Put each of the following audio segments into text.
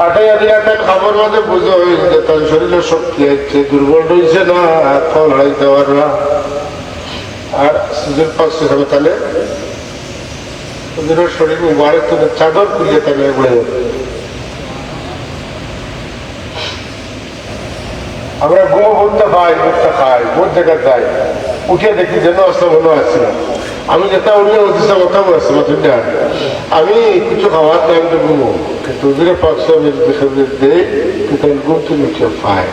আটাইয়া দিয়া তাই খাবার মধ্যে বুঝে হয়েছে যে তার শরীরে শক্তি হচ্ছে, দুর্বল রয়েছে না, ফল হারাইতে পারবা। আর সুযোগ পাচ্ছে হবে তাহলে ওদের শরীর মুবারক তুলে চাদর করিয়ে তাহলে উড়ে যাবে। আমরা ঘুমো ভুট্টা খাই, ভুট্টা খাই, ভোট জায়গা যাই, উঠে দেখি যেন আসতে মনে আসছে না। আমি যেটা উড়িয়ে উঠেছে কথা বলছি মাথা, আমি কিছু খাওয়ার টাইম তো ঘুমো, কিন্তু ওদের পাশে আমি যদি দেই কিন্তু ঘুম তুমি উঠে পাই।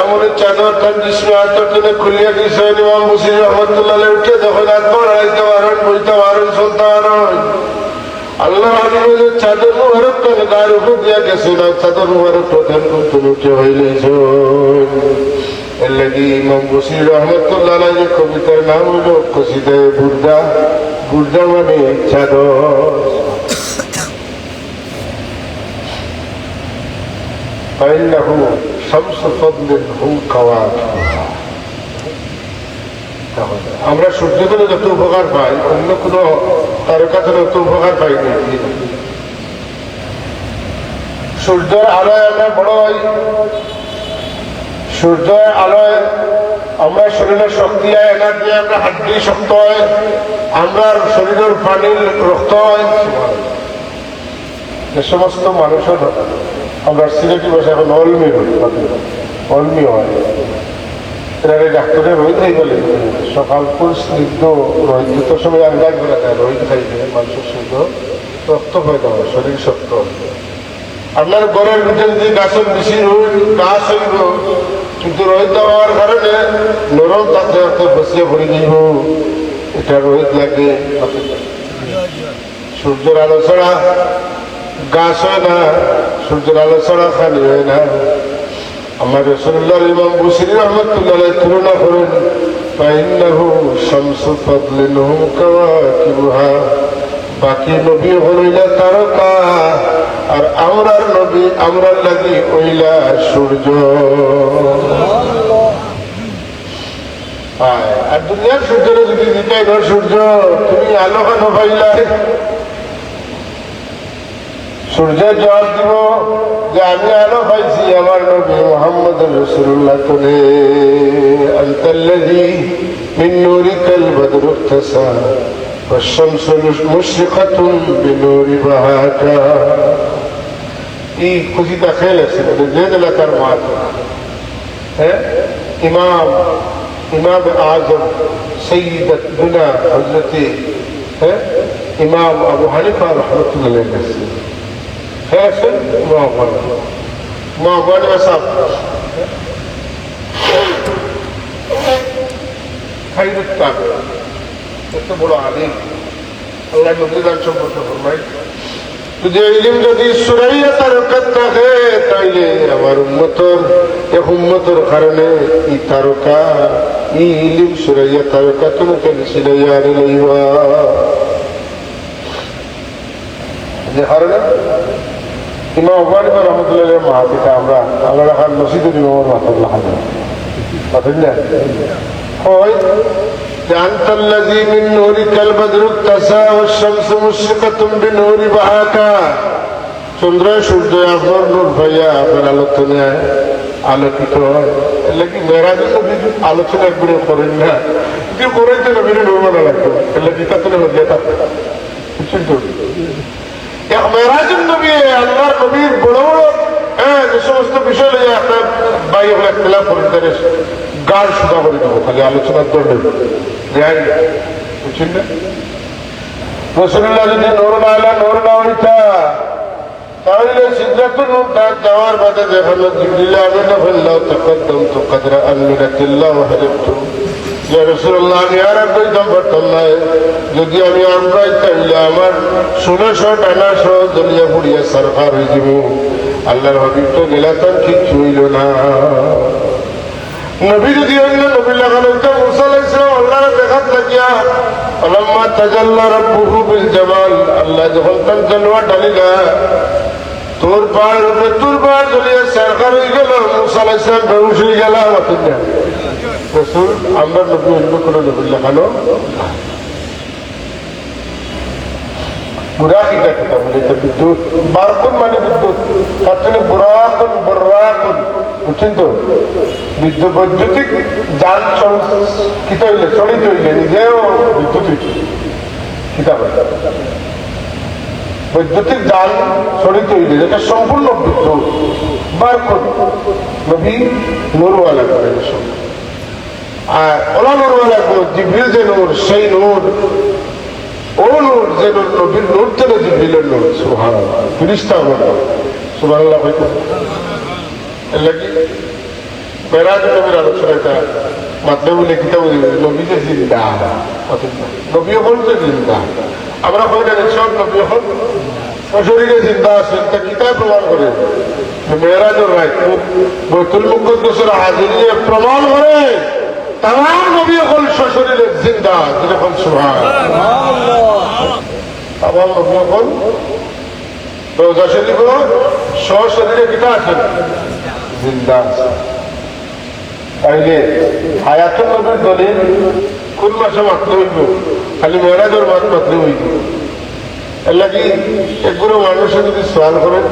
এমন চাদর তার জিসমে আত্মনে খুলিয়া দিয়েছে ইমাম মুসলিম রহমতুল্লাহ উঠে যখন আত্মা হারাইতে পারেন, বইতে পারেন, চলতে পারেন। আল্লাহ হাবিবের চাদর মুবারক তাহলে গায়ের উপর দিয়া গেছে না, চাদর মুবারক প্রধান তুমি উঠে হইলেছ। এর লাগি ইমাম মুসলিম রহমতুল্লাহ কবিতার নাম হইল কসিদে বুর্দা। বুর্দা মানে চাদর। فإنه شمس فضل هم كواكبها। আমরা সূর্য থেকে যত উপকার পাই অন্য কোন তারকা থেকে অত উপকার পাই না। সূর্যের আলোয় আমরা বড় হই, সূর্যের আলোয় আমরা শরীরের শক্তি হয়, এনার্জি, আমরা হাড্ডি শক্ত হয়, আমরা শরীরের পানি রক্ত হয়। যে সমস্ত মানুষের আমরা সিলেটি ভাষা এখন অলমি হই, অলমি হয়, ডাক্তারের রোহিত হয়ে গেলে সকাল ফুল স্নিগ্ধ রোহিত তো সময় আন্দাজ করা যায়, রোহিত খাইলে মানুষের শুদ্ধ রক্ত হয়ে যাবে, শরীর শক্ত। আপনার ঘরের ভিতরে যদি গাছের বেশি গাছ হইব কিন্তু রোহিত হওয়ার কারণে নরম তাতে এত বসিয়ে ভরে যাইব, এটা রোহিত লাগে। সূর্যের আলো ছাড়া গাছ হয় না, সূর্যের আলো ছাড়া খালি হয় না। আমার রাসূলুল্লাহ ইমাম বুসরি রহমাতুল্লাহ তুলনা করেন, ফাইন্নাহু শামসু ফাদলিন হুম কাওয়াকিবুহা। বাকি নবী হইলা তারকা আর আমরার নবী আমরার লাগি হইলা সূর্য। আর দুনিয়ার সূর্যের যদি দিতে সূর্য তুমি আলো কেন পাইলা? সূর্যের জবাব দিব যে আমি আলো পাইছি আমার নবী মুহাম্মদ রাসূলুল্লাহ তুলে। আনতাল্লাযী মিন নূরিকাল বদরু ইখতাসা ওয়াশ-শামসু মুশরিকাতুন বিনূরি বাহাকা। এই খুশিটা খেলে ছিল যে এলাকার মাঠ, হ্যাঁ, ইমাম আজম সৈয়দ দুনা হযরতে ইমাম আবু হানিফা রাহমাতুল্লাহ কাছে খেয়েছেন। এত বড় আলিম আল্লাহ নবীদান সম্পর্কে ফরমাই, যদি ইলম যদি সুরাইয়া তারকাত থাকে তাইলে আমার উম্মতের কারণে এই তারকা এই ইলম সুরাইয়া তারকা তোমাকে সিলাইয়া লইবা। যে কারণে ইমাম আবু হানিফা রাহমাতুল্লাহ মাহাতিটা আমরা আল্লাহ রাখার মসজিদুল ইমামের মাতাল্লাহ পাঠাইলেন হয় যে আনতাল্লাযী মিন নূরিকাল বদরু ইখতাসা ওয়াশ-শামসু মুশরিকাতুন বিনূরি বাহাকা। চন্দ্র সূর্য আপনার নূর ভাইয়া আপনার আলোচনায় আলোকিত হয়। এর লাগি মেরাজের নবীর আলোচনা একবারে করেন না, কিন্তু করাইতে নবীর নূরমানা লাগতো। এর লাগি কাতলে হয়ে থাকে বুঝছেন তো। মেরাজের নবী আল্লাহ নবীর বড় বড় যে সমস্ত বিষয় নিয়ে আপনার ভাই হলে একতলাফ করেন তাদের গান শুধা করে দেবো খালি আলোচনার দৌড়ে বুঝছেন না। রাসূলুল্লাহ যদি নূর না হইতা তাহলে সিদরাতুল মুনতাহা যাওয়ার বাদে দেখানো জিবরিল আমিন আল্লাহ তাকদ্দাম তো কদরা আমিনাতিল্লাহ ওয়া হালিফতু ইয়া রাসূলুল্লাহ আমি আর কইতাম পারতাম না, যদি আমি আমরাই তাইলে আমার 1600 টানা সহ দলিয়া পুড়িয়া সরকার হয়ে যাব। আল্লাহর হাবিব তো গেলাতাম কিচ্ছু হইল না। নবী যদি অন্য নবী লাগানো হইতো মুসা আলাইহিস সালাম আল্লাহর দেখাত লাগিয়া ফালাম্মা তাজাল্লা রাব্বুহু বিল জামাল, আল্লাহ যখন তার জালওয়া ঢালিলা তোর পাহাড় জ্বলিয়ে সরকার হয়ে গেল, মুসা আলাইহিস সালাম বেহুশ হয়ে গেল। রাসূল আমরা নবী অন্য কোনো নবী লাগানো বুড়া কিটা কিটা বলে তো বিদ্যুৎ বারকুন মানে বিদ্যুৎ তার জন্য বুড়াকুন বর্রাকুন বুঝছেন তো বিদ্যুৎ বৈদ্যুতিক যান কিতা হইলে চলিত হইলে নিজেও বিদ্যুৎ হইছে কিতা বলে বৈদ্যুতিক যান চলিত হইলে যেটা সম্পূর্ণ বিদ্যুৎ বারকুন নবী নুরওয়ালা করে সব আর ওলা নুরওয়ালা জিবরিল যে নূর সেই নূর ও নূর যে নবীর নূর থেকে জিবরিলের নূর সুবহানাল্লাহ ফেরেশতা বলে সুবহানাল্লাহ হইতো এর লাগি মেরাজ নবীর আলোচনা এটা মাধ্যমে বলে কিতাব নবী যে জিন্দা নবী হল যে জিন্দা আমরা কই না সব নবী হল শরীরে জিন্দা আছেন তা কিতাব প্রমাণ করে মেরাজের রায় বৈতুল মুকদ্দাসের হাজিরিয়ে প্রমাণ করে তাম নবী হল শরীরে জিন্দা যেরকম সুবহানাল্লাহ তাম নবী হল রোজা শরীফ শরীরে কিতা আছেন জিন্দা আছে তাইলে হায়াতুল নবীর দলিল কোন মাসে মাত্র হইব খালি মেরাজের মাস মাত্র হইব এর লাগি একগুলো মানুষের যদি সোয়াল করেন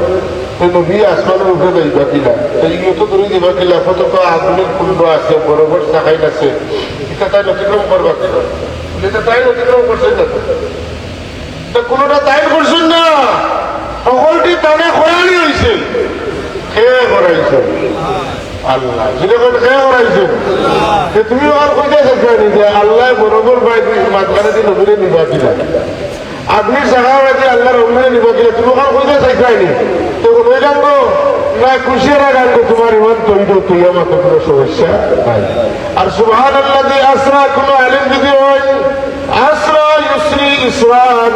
নবী আসমানের উপরে যাইবা কিনা এইগুলো তো ধরে দিবা কিনা কত আগুনের কুণ্ড আছে বরফের শাখাইন আছে এটা তাই অতিক্রম করবা কিনা এটা তাই অতিক্রম করছেন না কোনোটা তাই করছেন না সকলটি টানে খরানি হয়েছে খেয়ে করাইছে আল্লাহ যেরকম খেয়ে করাইছে তুমি আর কইতে চাইনি যে আল্লাহ বরফের মাঝখানে দিয়ে নবীরে নিবা কিনা আপনি সাহাবাদি আল্লাহর অমরে নিবা কিনা তুমি আর কইতে চাইনি তো ওই জানবো না খুশিয়ারা গানবো তোমার ইমান তৈরি তুই আমার তো কোনো সমস্যা নাই আর সুবহানাল্লাহ যে আসরা কোনো আলেম যদি হয় আসরা ইউসরি ইসরান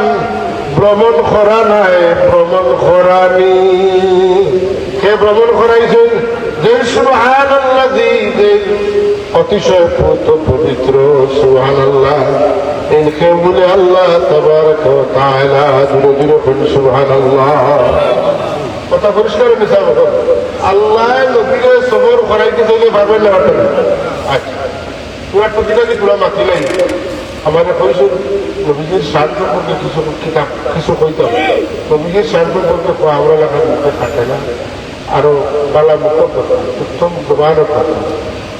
ভ্রমণ করা নাই ভ্রমণ করানি কে ভ্রমণ করাইছেন যে সুবহানাল্লাহ যে অতিশয় পবিত্র সুবহানাল্লাহ ইনকে বলে আল্লাহ তাবারক ওয়া তাআলা জুড়ে জুড়ে বলেন সুবহানাল্লাহ কথা পরিষ্কার নিসা বলো আল্লাহ নবীকে সবর করাইতে চাইলে পারবেন না পারবেন আচ্ছা তোমার তো কিনা কি তোরা মাতি নাই আমাদের কইছো নবীজির শান সম্পর্কে কিছু কইতাম নবীজির শান সম্পর্কে আমরা লেখার মুখে থাকে না আরো বালা মুখ কথা উত্তম জবানের কথা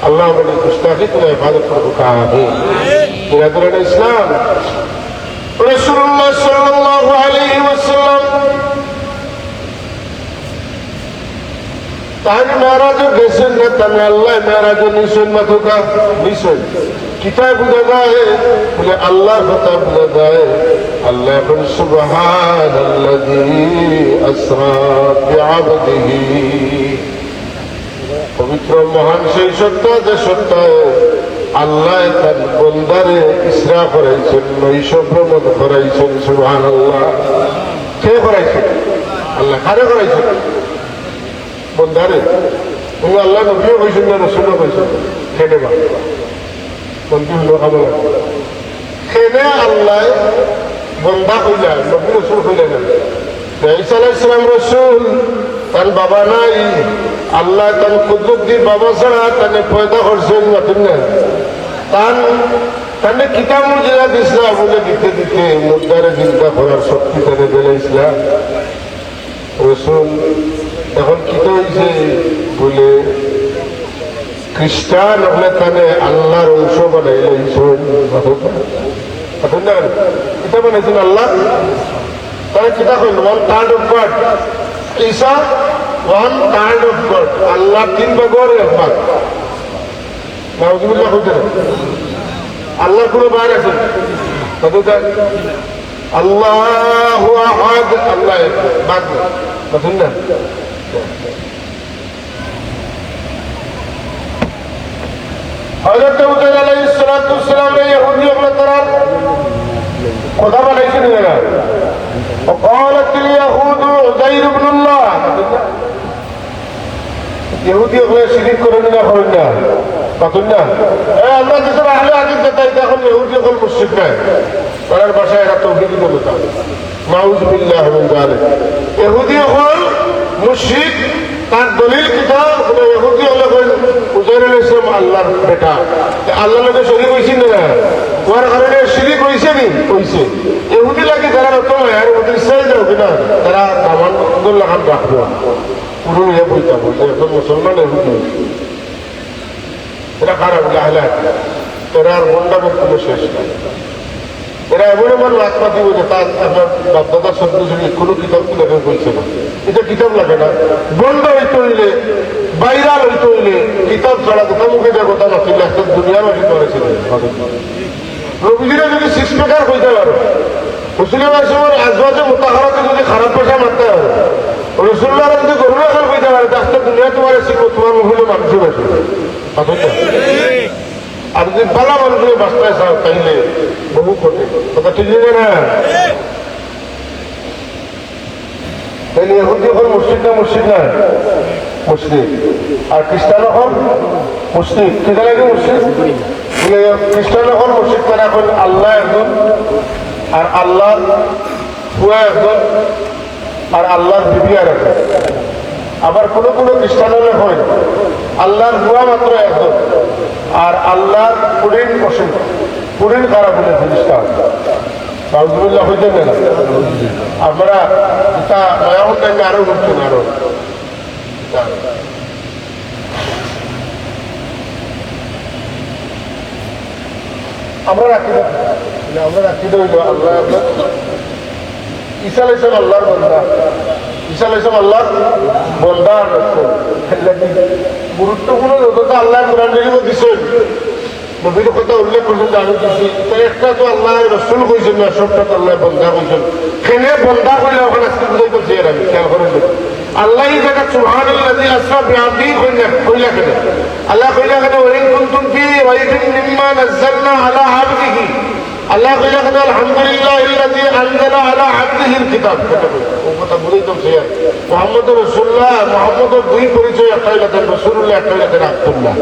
আল্লাহ আমাদের গুস্তাখি করে হেফাজত করবো কাহিনী বিরাদরান ইসলাম রাসূলুল্লাহ সাল্লাল্লাহু আলাইহি ওয়াসাল্লাম তাহলে মেরাজও গেছেন না তাহলে আল্লাহ মেরাজও নিছেন মাথুকা নিছেন কিতাব বুঝা যায় বলে আল্লাহর কথা বুঝা যায় আল্লাহ বলেন সুবহানাল্লাযী আসরা বিআবদিহি পবিত্র মহান সেই সত্তা যে সত্তায় আল্লাহ তার বন্দারে ইসরা করাইছেন নৈশ ভ্রমণ করাইছেন সুবহানাল্লাহ কে করাইছেন আল্লাহ কারে করাইছেন বন্দারে তুমি আল্লাহ নবীও কইছেন না রসুলও কইছেন খেলে বা বন্ধু লোক খেলে আল্লাহ বন্দা কইলা নবী রসুল কইলেন না ঈসা আলাইহিস সালাম রসুল তার বাবা নাই আল্লাহ তার কুদরত দিয়ে বাবা ছাড়া তাকে পয়দা করছেন মাতুন না তাহলে কিতাব মুজিরা দিসলা বলে দিতে দিতে মুদ্দারে চিন্তা করার শক্তি তাদের বেলে ইসলাম রসুল এখন কিতা হয়েছে বলে খ্রিস্টান হলে তাহলে আল্লাহর অংশ বানাইলেন কিতা বানাইছেন আল্লাহ তাহলে কিতা কইল one third of God Isa one third of God Allah তিন ভাগের এক ভাগ নাউজুবিল্লাহ কইতে আল্লাহ কোনো ভাগ আছে আল্লাহু আহাদ আল্লাহ ভাগ বুঝুন না হযরত মুসা আলাইহিস সালাতু ওয়াস সালাম ইহুদি তারা খোদা বানাইছেন না وقالت اليهود عزير ابن الله ইহুদি ওগুলো শিরিক করেন না করেন না পাতুন না আমরা দেশের আহলে হাদিস যেটা এখন ইহুদি ওগুলো মুশরিক না তার ভাষায় এরা তাওহীদ বলতা নাউযুবিল্লাহি মিন যালিক ইহুদি ওগুলো মুশরিক তার দলিল কিতাব ইহুদি ওগুলো উজাইর আলাইহিস সালাম আল্লাহর বেটা, আল্লাহর লগে শরীক হইছেন না, ওর কারণে শিরিক হইছে নি, হইছে। ইহুদি লাগে যারা রত আর ওদের ইসরায়েল যাও কিনা তারা দামান লাগান রাখবো পুরো ইয়ে বইতে বলছে এখন মুসলমান এহুদি এরা খারাপ লাহলা, এরা আর বন্ডাবের কোনো শেষ নাই। এরা এমন এমন রাত পাতি বলছে তার আপনার বাপদাদার শব্দ শুনে কোনো কিতাব লেখা বলছে না, এটা কিতাব লাগে না। বন্ধ হইতে হইলে বাইরাল হইতে হইলে কিতাব ছাড়া কোথা মুখে যা কথা নছিল একটা দুনিয়ার মাসে করেছিল। রবিজিরা যদি সিক্স পেকার হইতে পারো, মুসলিম আসমের আজবাজে মোতাহারাতে যদি খারাপ ভাষা মারতে পারো, রসুল্লাহ যদি গরুরা খারাপ হইতে পারে একটা দুনিয়া তোমার শিখবো, তোমার মহিলা মানুষও বেশি আর যদি পালা মানুষের বাস্তায় চাও তাইলে বহু কঠিন কথা, ঠিক না? তাইলে এখন যখন মুসলিম না মুসলিম না মুসলিম, আর খ্রিস্টান এখন মুসলিম, ঠিক লাগে মুসলিম। খ্রিস্টান এখন মুসলিম তারা এখন আল্লাহ একজন, আর আল্লাহ হুয়া একজন, আর আল্লাহর বিবি আর একজন। আবার কোনো কোনো খ্রিস্টান হলে হয় আল্লাহর হুয়া মাত্র একজন, আর আল্লাহর পুরিন বসে পুরিন খারাপ হলে জিনিসটা বাউজুবিল্লাহ হইতে না। আমরা এটা মায়ামুন টাইমে আরো ঘুরছেন আরো আমরা রাখি আমরা রাখি হইল আল্লাহ ঈসা আলাইহিস সালাম আল্লাহর বান্দা, ঈসা আলাইহিস সালাম আল্লাহর বান্দা। গুরুত্বপূর্ণ যতটা আল্লাহ কোরআন শরীফে দিছেন, নবীর কথা উল্লেখ করছেন যে আমি দিচ্ছি, একটা তো আল্লাহ রসুল কইছেন না, সবটা তো আল্লাহ বন্ধা কইছেন। খেলে বন্ধা করলে ওখানে আজকে বুঝাই করছি এর আমি খেয়াল করেন আল্লাহ এই জায়গা সুবহানাল্লাযী আসরা বিআবদিহি কইলা কেন, আল্লাহ কইলা কেন ওয়াইন কুনতুম ফি রাইবিন মিম্মা নাযালনা আলা আবদিহি, আল্লাহ কইলা কেন আলহামদুলিল্লাহিল্লাযী আনজালা আলা আবদিহিল কিতাব। ও কথা বুঝাই তো সে মুহাম্মদ রাসূলুল্লাহ, মুহাম্মদের দুই পরিচয়, একটা হইলো রাসূলুল্লাহ, একটা হইলো আব্দুল্লাহ।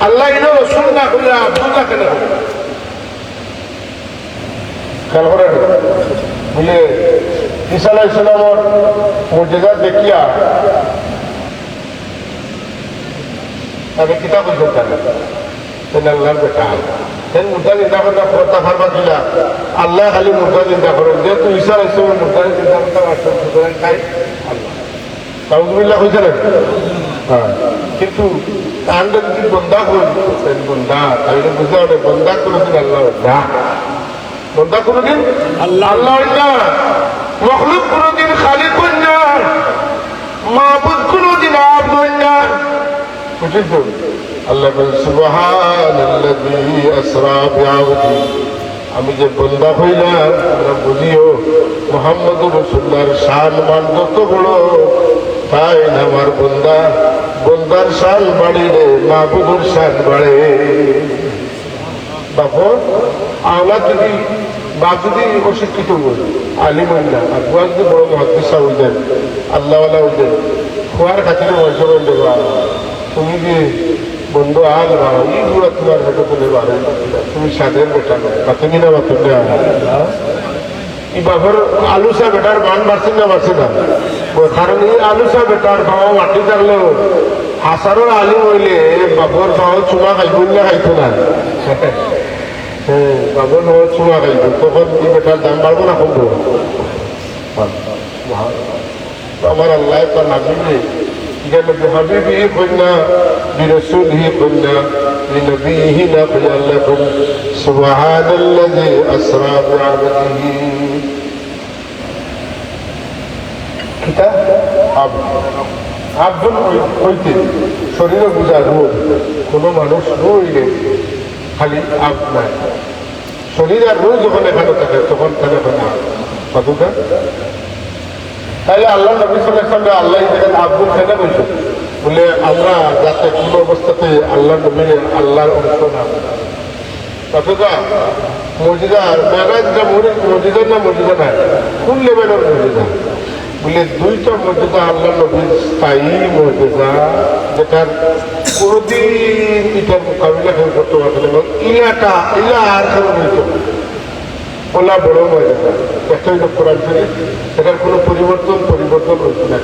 আল্লাহ ইনো রাসূল না কইলা আব্দুল্লাহ কেন খেয়াল করেন বলে ঈসা আলাইহিস সালামের মুজিজা দেখিয়া তাকে কিতাব বলছেন কেন আল্লাহর বেটা মুর্দা চিন্তা করতে পারবা কিনা, আল্লাহ খালি মুর্দা চিন্তা করেন, যেহেতু ঈসা আলাইহিস সালাম মুর্দা চিন্তা করতে পারছেন সুতরাং তাই আল্লাহ তাউজুবিল্লাহ হয়েছে না। হ্যাঁ, কিন্তু তার যদি বন্ধা করেন বন্ধা তাহলে বুঝতে হবে বন্ধা কোনোদিন আল্লাহ না, বন্ধা কোনোদিন আল্লাহ আল্লাহ না, মখলুক কোনোদিন খালিক না, মাহবুদ কোনোদিন আবদ না। বুঝলেন তো? আল্লাহ বলেন সুবহানাল্লাযী আসরা বিআবদি, আমি যে বন্দা হইলাম তোমরা বুঝিও মুহাম্মদুর রাসূলুল্লাহর শান মান যত বড় তাই আমার বন্দা বন্দার শান বাড়িলে মাহবুবুর শান বাড়ে। বাপর আওলা যদি বাপ যদি অশিক্ষিত আলিম হইল না, আর বুয়া যদি বড় মহাদ্দিসা হইলেন আল্লাহওয়ালা হইলেন, খোয়ার খাতিরে বয়স হইল তুমি যে বন্ধু আল ভাড়া এই বুড়া তোমার হেঁটে তুলে বাড়ে, তুমি সাদের বেটা বা তুমি না বাতুন এই বাপর আলুসা বেটার মান বাড়ছেন না বাড়ছে না, কারণ এই আলুসা বেটার বাবা মাটি থাকলেও হাসারোর আলিম হইলে বাপর বাবা চুমা খাইব না খাইতো না। হ্যাঁ, বাবর বাবা চুমা খাইব, তখন এই বেটার দাম বাড়বো না কমবো? আমার আল্লাহ তার নাবিলে بحبيبه قلنا برسوله قلنا لنبيه نقل لكم سبحان الذي أسرى بعبده كتاب عبد হইতে শরীরে বুঝা রোগ, কোনো মানুষ রইলে খালি আব নাই, শরীর আর রোগ যখন এখানে থাকে তখন তাহলে কতটা। তাহলে আল্লাহ নবী সাল্লাল্লাহু আলাইহি ওয়াসাল্লাম আল্লাহ দেখেন আব্দুল খেলে বলছেন বলে আমরা যাতে কোনো অবস্থাতে আল্লাহ নবীর আল্লাহর অংশ না অথবা মর্যাদা মেরাজটা মর্যাদা না মর্যাদা না কোন লেভেলের মর্যাদা বলে দুইটা মর্যাদা আল্লাহ নবীর স্থায়ী মর্যাদা, যেটার কোনোদিন এটার মোকাবিলা করতে পারছিল এবং ইলাটা ইলা আর কেন বলতো ওলা বড় মর্যাদা, একটা হইল কোরআন শরীফ, এটার কোনো পরিবর্তন হচ্ছে না।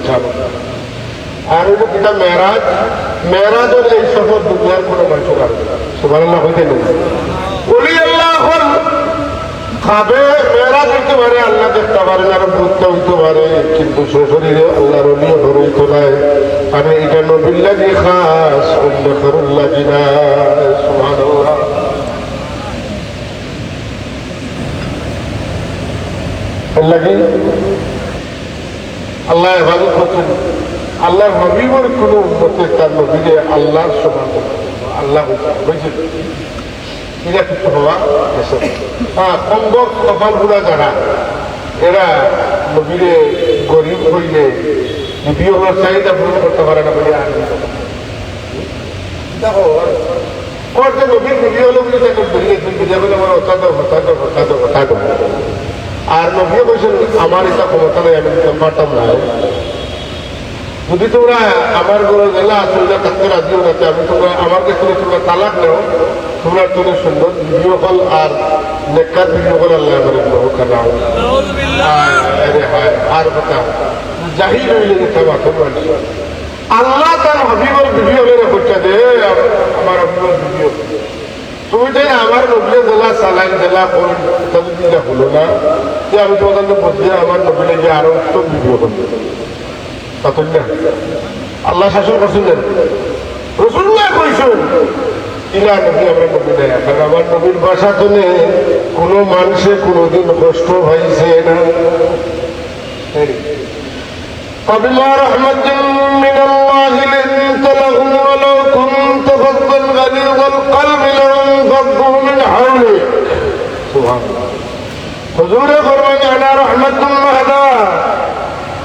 আর হইল কিতা মেরাজ, মেরাজের এই সফর দুনিয়ার কোনো মানুষের আসবে না। সুবহানাল্লাহ হইতে নেই ওলি আল্লাহ হল খাবে মেরাজ হইতে পারে, আল্লাহ দেখতে পারে না, আরো বুঝতে হইতে পারে, কিন্তু শরীরে আল্লাহর অলিও ধরইতে নাই। আর এটা নবিল্লা দিয়ে খাস অন্য করুল্লাহ জিনা। সুবহানাল্লাহ। লাগে আল্লাহ হেফাজত করছেন। আল্লাহর নবীর কোন উন্মতে তার নবীরে আল্লাহর সমান আল্লাহ হয়েছে এটা কিছু হওয়া গেছে। হ্যাঁ, কঙ্গ কপাল গুলা যারা এরা নবীরে গরিব হইলে বিয়ে হওয়ার চাহিদা পূরণ করতে পারে না বলে আর দেখো করতে নবীর বিয়ে হলো বলে তাকে বেরিয়ে বুঝে বলে আমার হতাদ আর নবীও বলছেন আমার এটা ক্ষমতা নেই, আমি দিতে পারতাম না। যদি তোমরা আমার ঘরে জেলা আসলে থাকতে রাজি হতে, আমি তোমরা আমার কাছে তোমরা তালাক নেও, তোমরা তোদের সুন্দর ভিডিও কল আর নেকার ভিডিও কল আল্লাহ আর কথা জাহির হইলে যেতে মাথা মানুষ আল্লাহ তার হবিবর ভিডিও করতে দে। আমার হবিবর ভিডিও তুমি চাই আমার নবীলে জেলা সালাইন জেলা দিলে হলো না যে আমি তোমাদের বলছি আমার নবীলে গিয়ে আরো উত্তম ভিডিও করতে পাতেন না। আল্লাহ শাসন করছেন রসুল্লাহ কইছেন ইলা নবী আমরা নবী দেয়। কারণ আমার নবীর ভাষা শুনে কোনো মানুষে কোনোদিন কষ্ট হয়েছে না। فبما رحمة من الله لنت لهم ولو كنت فظا غليظ القلب لانفضوا من حولك. سبحان الله. حضور فرمان على رحمة مهدا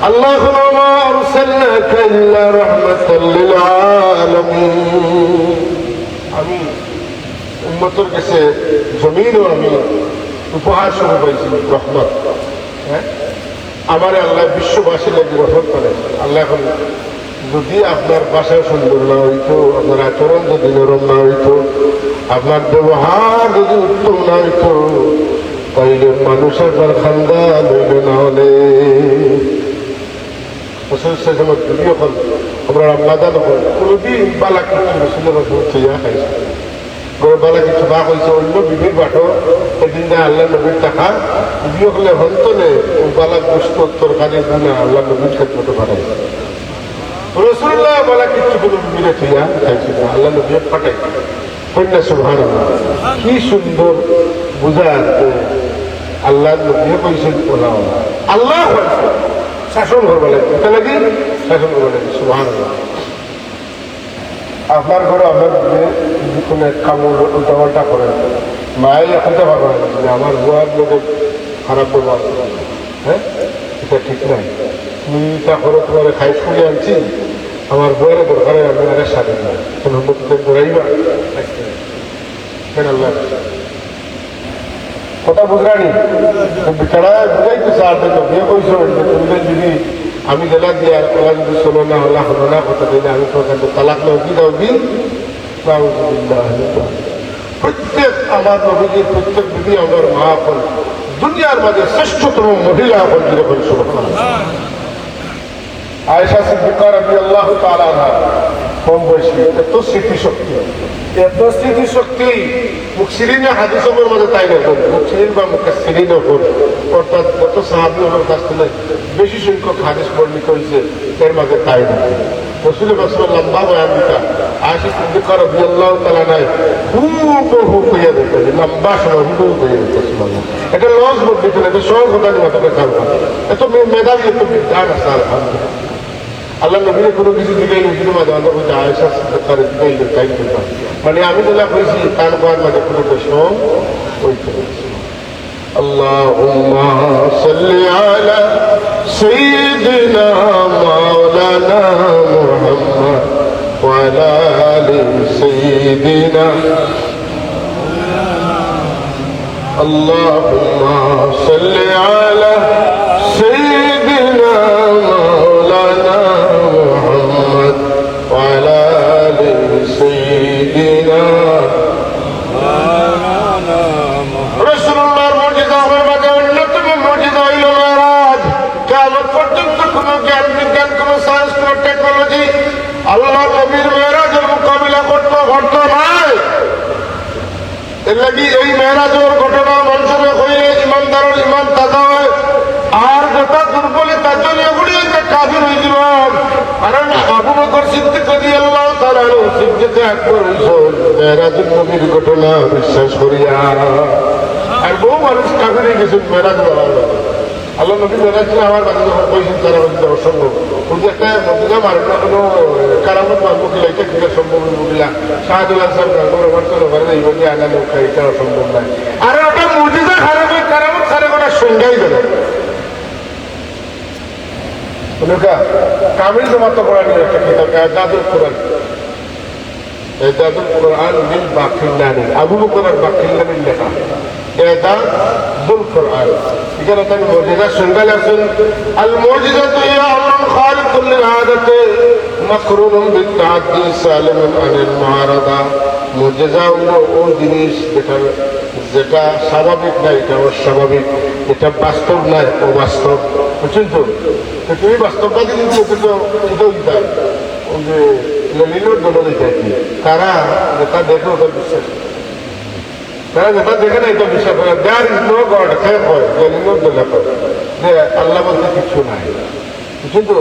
الله وما أرسلناك إلا رحمة للعالمين. آمين. উম্মতের কাছে জমিন ও আমি উপহার শুরু পাইছি রহমত। আমার আল্লাহ বিশ্ববাসী লাগে রহমত করে। আল্লাহ এখন যদি আপনার ভাষা সুন্দর না হইতো, আপনার আচরণ যদি নরম না হইতো, আপনার ব্যবহার যদি উত্তম না হইতো, তাইলে মানুষের তার খান্দা লইলে না হলে আমরা রামলাদান হল কোনদিন বালা কিছু রসুলের হচ্ছে খাইছে বালা কিছু ভাগ হয়েছে অন্য বিবির বাটো সেদিন আল্লাহ নবীর টাকা বিয়ে হলে হন্তনে বালা গোষ্ঠ তরকারি গুণা আল্লাহ নবীর ক্ষেত্রে পাঠাইছে। রসুল্লাহ বালা কিছু কোনো বিবিরে থইয়া খাইছিল, আল্লাহ নবী পাঠাই কন্যা। সুবহানাল্লাহ, কি সুন্দর বুঝার আল্লাহ নবী কইছেন ওলা আল্লাহ শাসন করবো লাগে, এটা লাগে শাসন করবো লাগে। সুবহানাল্লাহ। আপনার ঘরে আপনার কোনো কামড় উল্টাপাল্টা করেন, মায়ের এখনটা ভালো হয় যে আমার বুয়ার লোকের খারাপ ব্যবহার করে, হ্যাঁ এটা ঠিক নাই। তুমি তা করো তোমার খাই ফুলে আনছি, আমার বউয়ের দরকারে আমি আগে স্বাধীন না কোনো ঘুরাইবা কেন আল্লাহ কথা বুঝরানি বেচারা বুঝাইতেছে। আর বিয়ে কইস তুমি যদি আমি জেলা দিয়ে ওরা যদি শোনো না হলা হলো না কথা দিলে আমি তোমার তালাক নাও কি দাও দিন। প্রত্যেক আমার নবীজির প্রত্যেক দিদি আমার মা হল দুনিয়ার মাঝে শ্রেষ্ঠতম মহিলা হল যেরকম সুবহানাল্লাহ। আয়েশা সিদ্দিকা রাদিয়াল্লাহু তাআলা আনহা কম বয়সী, এত স্মৃতিশক্তি মুখসিরিনে হাদিসের মাঝে তাই না মুখসিরিন বা মুকাসসিরিন অর্থাৎ যত সাহাবী ওনার কাছ থেকে বেশি সংখ্যক হাদিস বর্ণিত হয়েছে এর মাঝে তাই না। রাসূল পাক লম্বা বয়ান দিতা আয়েশা সিদ্দিকা রাদিয়াল্লাহু তাআলা আনহা হুবহু কইয়া দিতেন, লম্বা সময় হুবহু কইয়া দিতেন। এটা লস বলতে না, এটা সব কথা মাথাতে থাকবে। এত মেধাবী এত বিজ্ঞান আছে আলহামদুলিল্লাহ। আল্লাহ নবীরে কোনো কিছু দিলেই নবীর মাঝে আমাদের বলতে আয়েশা সিদ্দিকার দিলেই তাই করতাম, মানে আমি যেটা করেছি তার পর মাঝে কোনো প্রশ্ন হইতে। আল্লাহুম্মা সাল্লি আলা সাইয়্যিদিনা মাওলানা মুহাম্মদ ওয়া আলা আলি সাইয়্যিদিনা। আল্লাহুম্মা সাল্লি আলা সাইয়্যিদিনা মাওলানা মুহাম্মদ ওয়া আলা আলি সাইয়্যিদিনা। রাসূলুল্লাহর মুজিজার মধ্যে অন্যতম মুজিজা হইল মেরাজ। কিয়ামত পর্যন্ত কোনো জ্ঞান বিজ্ঞান, কোনো সায়েন্স, কোনো টেকনোলজি আল্লাহ নবীর মেরাজের মোকাবিলা করতে নাই। এর লাগি এই মেরাজের ঘটনা মানুষের হইলে ইমানদারের ইমান তাজা হয়। আর যেটা দুর্বলী তার জন্য এগুলি কাফির হয়ে যাব। কারণ আবু বকর সিদ্দিক রাদিয়াল্লাহু তাআলা সিদ্দিক আকবর হইছেন মেরাজের নবীর ঘটনা বিশ্বাস করিয়া। আর বহু মানুষ কাফির হয়ে গেছেন মেরাজ বলার। আল্লাহ নবী মেরাজ ছিল আমার কাছে যখন কইছেন তারা বলতে অসম্ভব। কিন্তু একটা মদিনা মার্কা কোনো কারামত মানবো কিলা এটা কিনা সম্ভব বলিলা শাহদুল্লাহ সাহেব আমার তো পারে এই বলে আনা লোক এটা অসম্ভব নয়। আর ওটা মুজিজা খারাপ হয় কারামত খারাপ ওটা সংজ্ঞাই দেবে। কামিল জমাত কোরআনের একটা কিতাব এজাজুল কোরআন, এজাজুল কোরআন বিল বাকিল্লানি, আবু বকর বাকিল্লানির লেখা এজাজুল কোরআন। এখানে তার মুজিজার সংজ্ঞা আছেন আল মুজিজাতু ইয়া আমরুন খারিকুল লিল আদাতি মাকরুনুন বিত তাআদ্দি সালিমুন আনিল মুআরাদা। মুজিজা হলো ওই জিনিস যেটা স্বাভাবিক না, এটা অস্বাভাবিক, এটা বাস্তব নয় অবাস্তব। বুঝছেন তো? তুমি বাস্তববাদী কিন্তু এটাও দিতে ওই যে লীলোর দল দিতে আর কি। তারা যেটা দেখে ওটা বিশ্বাস, তারা যেটা দেখে না এটা বিশ্বাস করে। দেয়ার ইজ নো গড খেয়ে হয় যে লীলোর দল যে আল্লাহ বলতে কিছু নাই। বুঝছেন তো?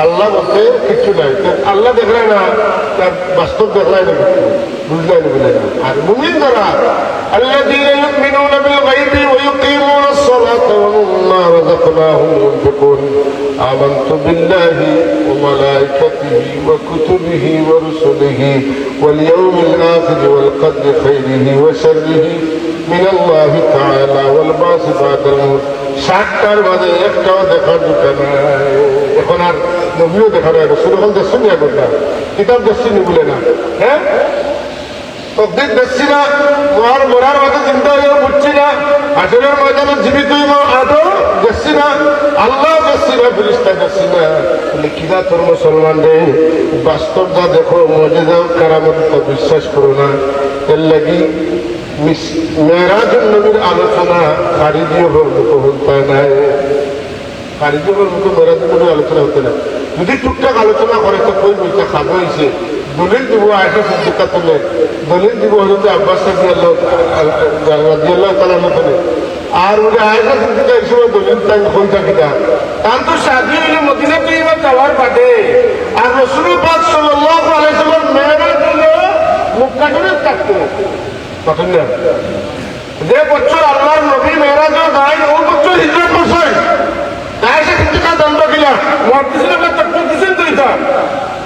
আল্লাহ বলতে কিচ্ছু নাই। আল্লাহ দেখলে না, তার বাস্তব দেখলাই না, কিছু বুঝলাই না, বুঝলাই না। আর মুমিন যারা الذين يؤمنون بالغيب ويقيمون الصلاة ومما رزقناهم ينفقون آمنت بالله وملائكته وكتبه ورسله واليوم الآخر والقدر خيره وشره من الله تعالى والبعث بعد الموت। 60টার বাদে একটাও দেখার দোকান নাই। এখন আর নবীও দেখা নাই, রসুল এখন দেখছেন না, এখন না কিতাব দেখছি নি বলে না। হ্যাঁ তকদির দেখছি না, মরার মাঝে চিন্তা হয়েও বুঝছি না, আসলের ময়দানে জীবিত আদৌ দেখছি না, আল্লাহ দেখছি না, ফিরিস্তা দেখছি না। কিনা তোর মুসলমান রে বাস্তব যা দেখো, মজেদা কারামত বিশ্বাস করো না। এর লাগি মেরাজুন নবীর আলোচনা খারিজীয় মুখে হতে নাই, খারিজীয় মুখে মেরাজুন নবীর আলোচনা হতে না। যদি টুকটাক আলোচনা করে তো কই বইটা খাবো হয়েছে দলিল দিব। আয়েশা সিদ্দিকা তুলে দলিল দিব হজরত আব্বাস রাদিয়াল্লাহু তাআলা মতনে। আর ওই আয়েশা সিদ্দিকা এই সময় দলিল তাই কইতা কিটা তার তো শাদী হইল মদিনা তৈবা যাওয়ার বাদে। আর রাসূল পাক সাল্লাল্লাহু আলাইহি ওয়াসাল্লাম মেরাজ হলো মক্কা শরীফ থাকতো তখন না। যে বছর আল্লাহর নবী মেরাজও যায় ওই বছর হিজরত করছেন। আয়েশা সিদ্দিকা দণ্ড কিলা মর্দিসের না তক দিছেন তো এটা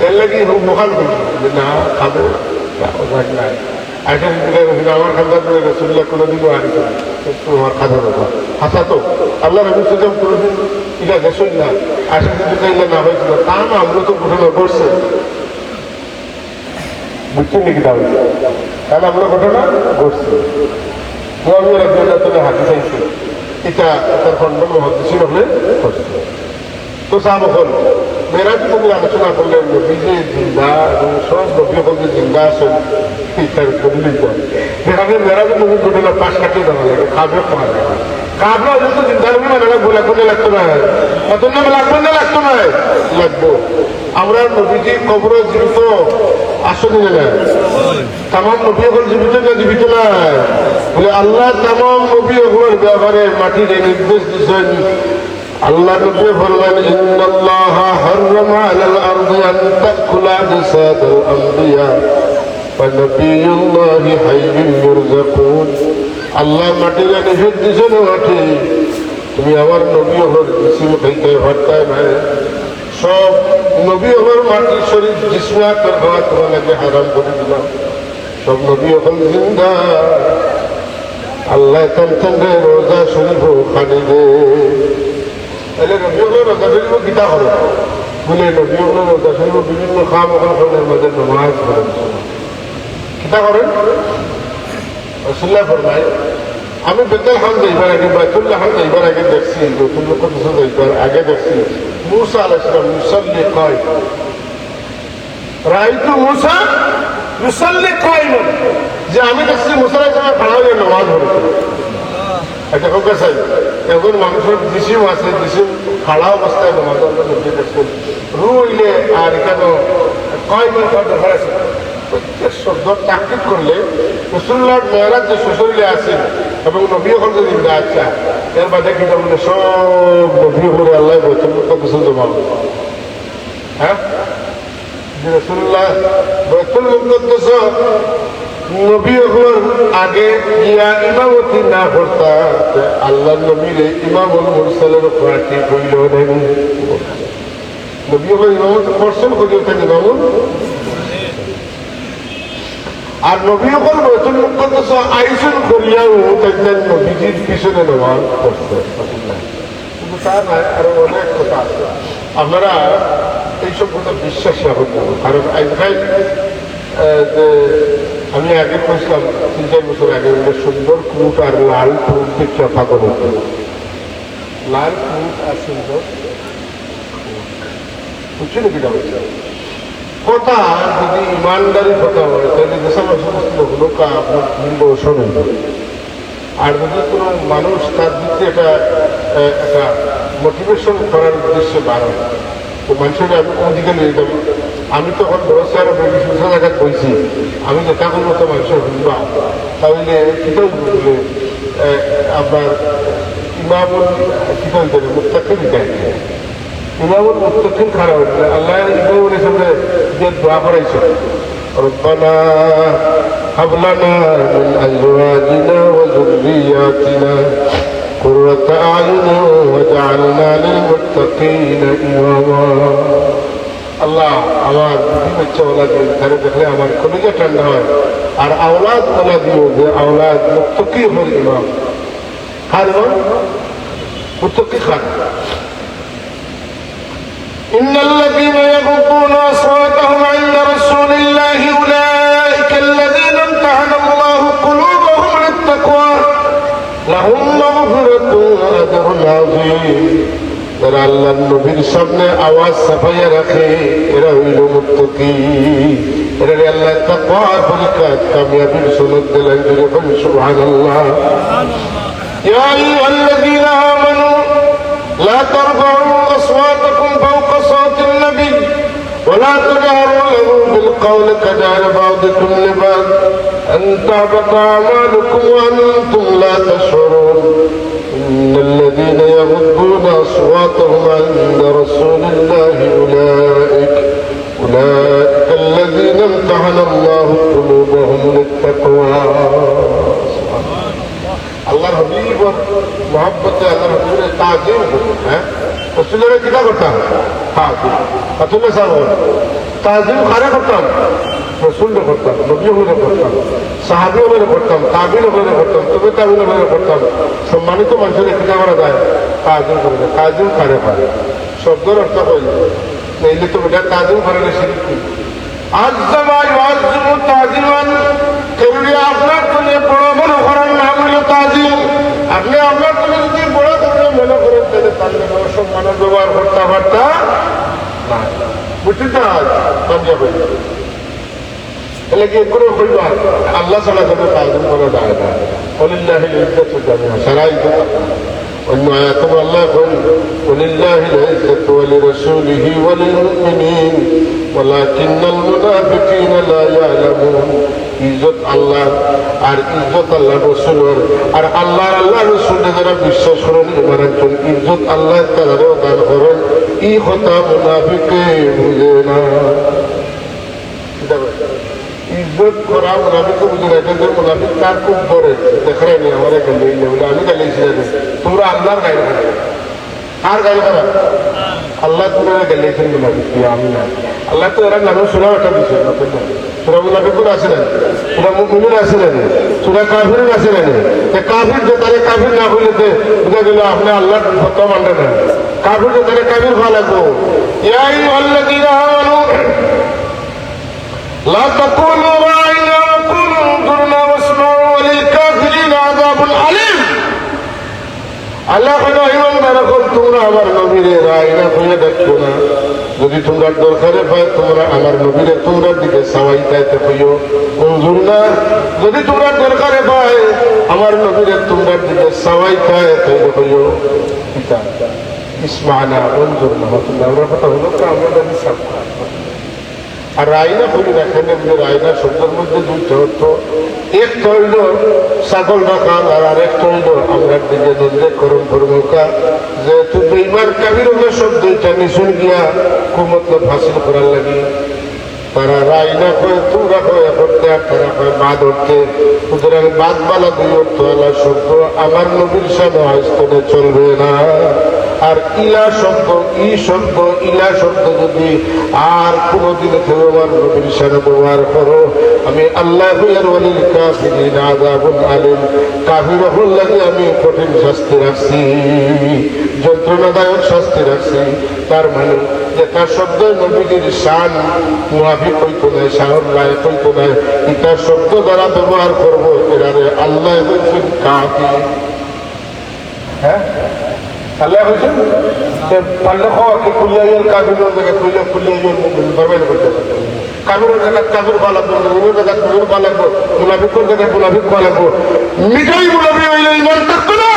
এর লাগি মোকাল করছে না খাবো নাই। আয়েশা সিদ্দিকা আমার খাদ্য রাসূলুল্লাহ কোনোদিনও আনিত তোমার খাদ্য কথা হাসা তো আল্লাহ নবী সাল্লাল্লাহু আলাইহি কোনোদিন এটা দেখছেন না। আয়েশা সিদ্দিকা ইল্লা না হয়েছিল তা না, আমরা তো ঘটনা করছে বুঝছেন নাকি? তাহলে তাহলে আমরা ঘটনা ঘটছে হাতি চাইছে এটা তার খন্ডন মহাদিসির হলে করছে। তো সাহাবগণ মেরাজ নবীর আলোচনা করলেন, নবী যে জিন্দা এবং সব নবী হল যে জিন্দা আছেন তার দলিল দেয়। যেখানে মেরাজ নবীর ঘটনা পাশ কাটিয়ে দেওয়া লাগে, খাবে পাওয়া যায়। কাবলা যেহেতু জিন্দা নবী মানে লাগবো লাগতো না, কত নাম লাগবে না লাগতো না লাগবো। আমরা নবীজি কবর জীবিত আসলে না, তাম নবী হল জীবিত না জীবিত নাই বলে আল্লাহ তাম নবী হলের ব্যাপারে মাটির নির্দেশ দিচ্ছেন। আল্লাহ নবী বললেন ইন্নাল্লাহা হাররামা আলাল আরদি আন তাকুলা আজসাদাল আমবিয়া ওয়া নাবিয়ুল্লাহি হাইয়্যুন ইউরযাকুন। আল্লাহ মাটিকে নিষেধ দিয়েছেন, মাটি তুমি আমার নবী হল জিসিম খাইতে ভাট্টায় ভাই সব নবী হল মাটির শরীর জিসমা খাওয়া তোমার লাগে হারাম করে দিলাম। সব নবী হল জিন্দা। আল্লাহ তামতামে রোজা শরীফ খানি দে এলে নবী হল রোজা শরীফ গীতা হল বলে নবী হল রোজা শরীফ বিভিন্ন খাম ওখানের মধ্যে নমাজ করেন গীতা করেন। রাসূলুল্লাহ ফরমায় আমি বেতাল খান যাইবার আগে বাইতুল্লাহ খান যাইবার আগে দেখছি, নতুল্লাহ যাইবার আগে দেখছি মুসা আলাইহিস সালাম মুসাল্লি কায়িম। রাআইতু মুসা মুসাল্লি কায়িমান, যে আমি দেখছি মুসা আলাইহিস সালাম খাড়া হয়ে নামাজ পড়েছে। এটা কোন কাছে এখন মানুষের জিসিম আছে, জিসিম খাড়া অবস্থায় নামাজ রু হইলে আর এখানে কয় মিনিট দরকার আছে প্রত্যেক শব্দ তাকিদ করলে রসুল্লাহ মেয়েরাজ যে শ্বশুরিলে আছেন এবং নবী হল যদি আচ্ছা এর বাদে কি বললে সব নবী করে আল্লাহ বলছেন কিছু জমা হ্যাঁ রসুল্লাহ বৈতুল মুকদ্দাস নবী হল আগে গিয়া ইমামতি না করতা আল্লাহ নবীর ইমামুল মুরসালের পার্টি কইল নবী হল ইমামত করছেন করিয়েছেন ইমামুল আর নবী হল বৈতুল মুকদ্দাস আয়োজন করিয়াও তাদের নবীজির পিছনে নামাজ পড়ছে কিন্তু তা নয় আরো অনেক কথা আছে আপনারা এইসব কথা বিশ্বাস রাখুন কারণ আজকাল যে আমি আগে বলছিলাম 3-4 বছর আগে সুন্দর কুট আর লাল কুট দেখে পাগল হতো লাল কুট আর সুন্দর বুঝছি নাকি কথা যদি ইমানদারি কথা হয় তাহলে দেশের সমস্ত লোক আপনার হিন্দু শোনেন আর যদি কোনো মানুষ তার দিক দিয়ে একটা মোটিভেশন করার উদ্দেশ্যে বাড়ায় তো মানুষের আমি ওদিকে নিয়ে যাবো আমি তখন ব্যবস্থা আরো বেশি জায়গায় বলছি আমি যেটা করবো তো মানুষের শুনবা তাহলে কিটাও বললে আপনার ইমামুল কিটা হইতে মুক্তাকে দিতে ইমামুল মুক্তাকিন খারাপ হচ্ছে আল্লাহ ইমামুলের সামনে যে দোয়া করাইছে ربنا هب لنا من ازواجنا وذرياتنا قرة اعين واجعلنا للمتقين اماما আল্লাহ আমার দুটি বাচ্চা ওলা দিন তারা দেখলে আমার কলিজা ঠান্ডা হয় আর আওলাদ ওলা দিও যে আওলাদ মুত্তাকি হল ইমাম খান ইমাম মুত্তাকি খান إن الذين يغضون أصواتهم عند رسول الله أولئك الذين امتحن الله قلوبهم للتقوى لهم مغفرة وأجر عظيم যারা আল্লাহ নবীর সামনে আওয়াজ সাফাইয়া রাখে এরা হইল মুত্তাকি এরা আল্লাহ তাকওয়ার পরীক্ষা কামিয়াবির সনদ দিলেন যখন সুবহানাল্লাহ ইয়া আইয়ুহাল্লাযীনা আমানু লা তারফাউ আসওয়াতাকুম ফাওকা সাওতিন নবী ولا تجهروا له بالقول كجهر بعضكم لبعض أن تحبط أعمالكم وأنتم لا تشعرون إن الذين يغضون أصواتهم عند رسول الله أولئك الذين امتحن الله قلوبهم للتقوى الله حبيب محبت الله حبيب تعظيم ہے رسول اللہ کیا کرتا ہاں رسول صاحب تعظیم খারে করতাম রসুল করতাম নবী হলে করতাম সাহাবী হলে করতাম তাবিন হলে করতাম তবে তাবিন হলে করতাম সম্মানিত মানুষের কিনা করা যায় তাজিম করে তাজিম খারে পারে শব্দের অর্থ কই নইলে তো এটা তাজিম করে না শিরক কি আজ জামাই ওয়াজিবু তাজিমান কেবলি আপনার তুমি বড় বড় করার নাম হলো তাজিম আপনি আপনার তুমি যদি বড় করে মনে করেন তাহলে তার সম্মানের ব্যবহার করতে পারতা না বুঝছেন তো পাঞ্জাবে তাহলে কি করে বলবো আল্লাহ ছাড়া কোনো তাজিম করা যায় না ওলিল্লাহিল ইজ্জাতু জামিআ সারা ইজ্জত অন্য আয়াতে আল্লাহ বলেন ওলিল্লাহিল ইজ্জাতু ওয়া লিরাসূলিহি ওয়া লিল-মুমিনিন ওয়ালাকিন্নাল মুনাফিকিনা লা ইয়ালামুন ইজ্জত আল্লাহ আর ইজ্জত আল্লাহ রাসূলের আর আল্লাহ রাসূলের যারা বিশ্বাস করেন ঈমান আনছেন ইজ্জত আল্লাহ তাআলারও দান করেন এই কথা মুনাফিকে বুঝে না ইজ্জত করা মুনাফিককে বুঝে না এটা যে মুনাফিক তার খুব করে দেখায়নি আমার গেলে বলে আমি গেলেছি তোমরা আল্লাহর গায়ে করা আর গায়ে করা আল্লাহ তোমরা গেলেছেন মুনাফিক আমি না আল্লাহ তো এরা নামে সুরা একটা দিচ্ছে সুরা মুনাফিকুর আছে না সুরা মুমিনুন আছে না সুরা কাফির আছে না কাফির যে তারে কাফির না হইলে বুঝা গেল আপনি আল্লাহর সত্য মানতে না কাফির যে তারে কাফির হওয়া লাগবো ইয়া আইয়ুহাল্লাযীনা আমানু لا تقولوا راعنا وقولوا انظرنا واسمعوا وللكافرين عذاب أليم আল্লাহ তোমরা আমার নবীরে রায়না হয়ে দেখছো না যদি তোমরা দরকারে পায় তোমরা আমার নবীরে তোমরা দিকে সাওয়াই চাইতে হইও মঞ্জুর না যদি তোমরা দরকারে পায় আমার নবীরে তোমরা দিকে সবাই খায় তৈরি হইও ইসমানা মঞ্জুর রহমতুল্লাহ আমরা কথা হলো তো আমরা জানি সব আর রায়না বলি রাখেন রায়না শব্দের মধ্যে দুইটা অর্থ একটা হইল ছাগল রাখাল আর আরেকটা হইল আমরা দিকে নির্দেশ করুন ফরমুকা যেহেতু বেইমান কাবির হলে সব দুইটা নিশুন গিয়া কুমতলব হাসিল করার লাগে তারা রায়না কয়ে তোমরা কয়ে করতে আর তারা কয়ে বাদ উঠতে সুতরাং বাদ বালা দুই অর্থ আলা শব্দ আমার নবীর সামনে হস্তনে চলবে না আর ইলা শব্দ ইলা শব্দ যদি আর কোনদিন কেউ আমার নবীর সামনে ব্যবহার করো আমি আল্লাহ কাফিরিন আযাবুন আলীম কাফির হল লাগে আমি কঠিন শাস্তি রাখছি যন্ত্রণাদায়ক শাস্তি রাখছি তার মানে যে তার শব্দ নবীর শান মুআফিক হইতো না শাহর লায়ক হইতো না এটা শব্দ দ্বারা ব্যবহার করবো এরারে আল্লাহ বলছেন কাফির হ্যাঁ আল্লাহ বলছেন পাল্লা খাওয়াকে কুলিয়াইয়ের কাবিরের জায়গায় কুলিয়াইয়ের বরবাদ করতে কাবিরের জায়গায় কাবির পাওয়া লাগবো মুমিনের জায়গায় মুমিন পাওয়া লাগবো মুনাফিকের জায়গায় মুনাফিক পাওয়া লাগবো মিঠাই মুনাফি হইলে ইমান থাকতো না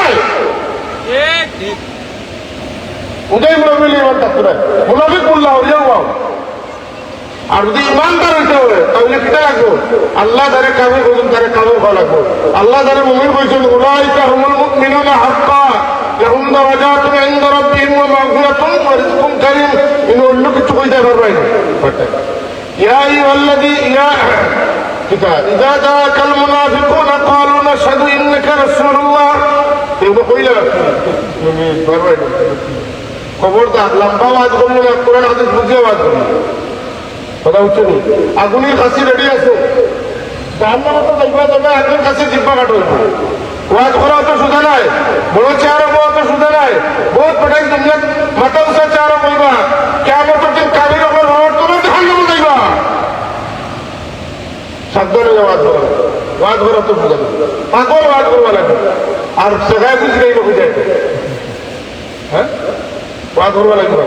উদয় মুনাফি হইলে ইমান থাকতো না মুনাফিক বললাম হইলেও পাও আর যদি ইমানদার হইতে হবে তাহলে কিটা লাগবো আল্লাহ দ্বারে কাবির বলছেন তারে কাবির পাওয়া লাগবো আল্লাহ দ্বারে মুমিন বলছেন উলাইকা হুমুল মুমিনুনা হাক্কা لهم درجات عند ربهم ومغفرة ورزق كريم إنه أنك تقول ده بربعين يا أيها الذي إذا جاءك المنافقون قالوا نشهد إنك رسول الله يقول له بربعين খবরদার লম্বা আওয়াজ করবো না কোরআন হাদিস বুঝিয়ে আওয়াজ করবো কথা হচ্ছে নি আগুনের কাছে রেডি আছে জাহান্নামে তো যাইবা যাবে আগুনের কাছে জিব্বা কাট হইব ওয়াজ করা তো সুধা নাই বড় চেহারা বড় তো সুধা নাই বহুত পটাই দুনিয়া মাথা উঁচা চেহারা বইবা কেমন দিন কাবির ওপর রোড তোরা জাহান্নামে যাইবা সাবধানে ওয়াজ করা তো সুধা নাই পাগল ওয়াজ করবা লাগে আর সেখানে বুঝি গেই না বুঝাই হ্যাঁ ওয়াজ করবা লাগবে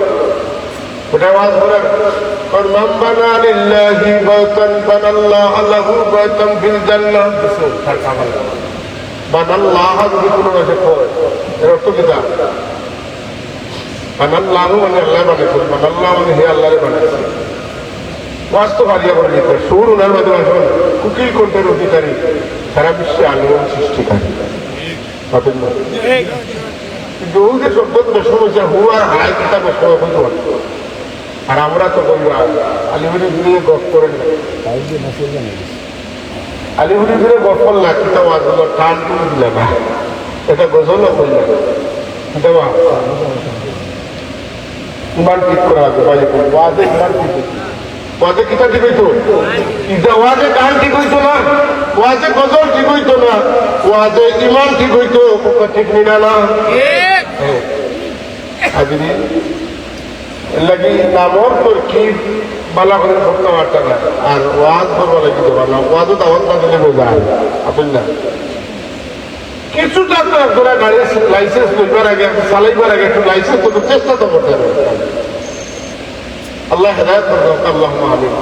ওটা ওয়াজ করার قل من بنى لله بيتا بنى الله له بيتا في الجنة بنى الله যদি কোনো ভাষা কয় এর অর্থ কি তা بنى الله মানে আল্লাহ বানাইছে بنى الله মানে হে আল্লাহরে বানাইছে বাস্তব হারিয়া বলে দিতে সুর উনার মাধ্যমে আসবেন কুকিল কণ্ঠের অধিকারী সারা বিশ্বে আলোড়ন সৃষ্টিকারী পাবেন না কিন্তু ওই যে শব্দ সমস্যা হুয়ার হাই কিতাবে সবাই বলতে পারতো আর আমরা তো বলবো আলিহুরি ঘুরিয়ে গপ করেন আলিহুরি ঘুরে গপ করলা কিতা ওয়াজগুলো টান টুন দিলে না এটা গজলও করলে দেওয়া ইমান ঠিক করা হবে বাইরে ওয়াজে ইমান ঠিক হইতো ওয়াজে কিতা ঠিক হইতো ওয়াজে গান ঠিক হইতো না ওয়াজে গজল ঠিক হইতো না ওয়াজে ইমান ঠিক হইতো ঠিক নিনা না আজরি লাগি নামর তরকিব বালা করে করতে পারত না আর ওয়াজ করবো লাগি দেবা না ওয়াজও দাওয়াত না দিলে বোঝা আপনি না কিছুটা তো একজোড়া গাড়ি লাইসেন্স লইবার আগে চালাইবার আগে একটু লাইসেন্স করতে চেষ্টা তো করতে হবে আল্লাহ হেদায়ত করবে আল্লাহ আমিন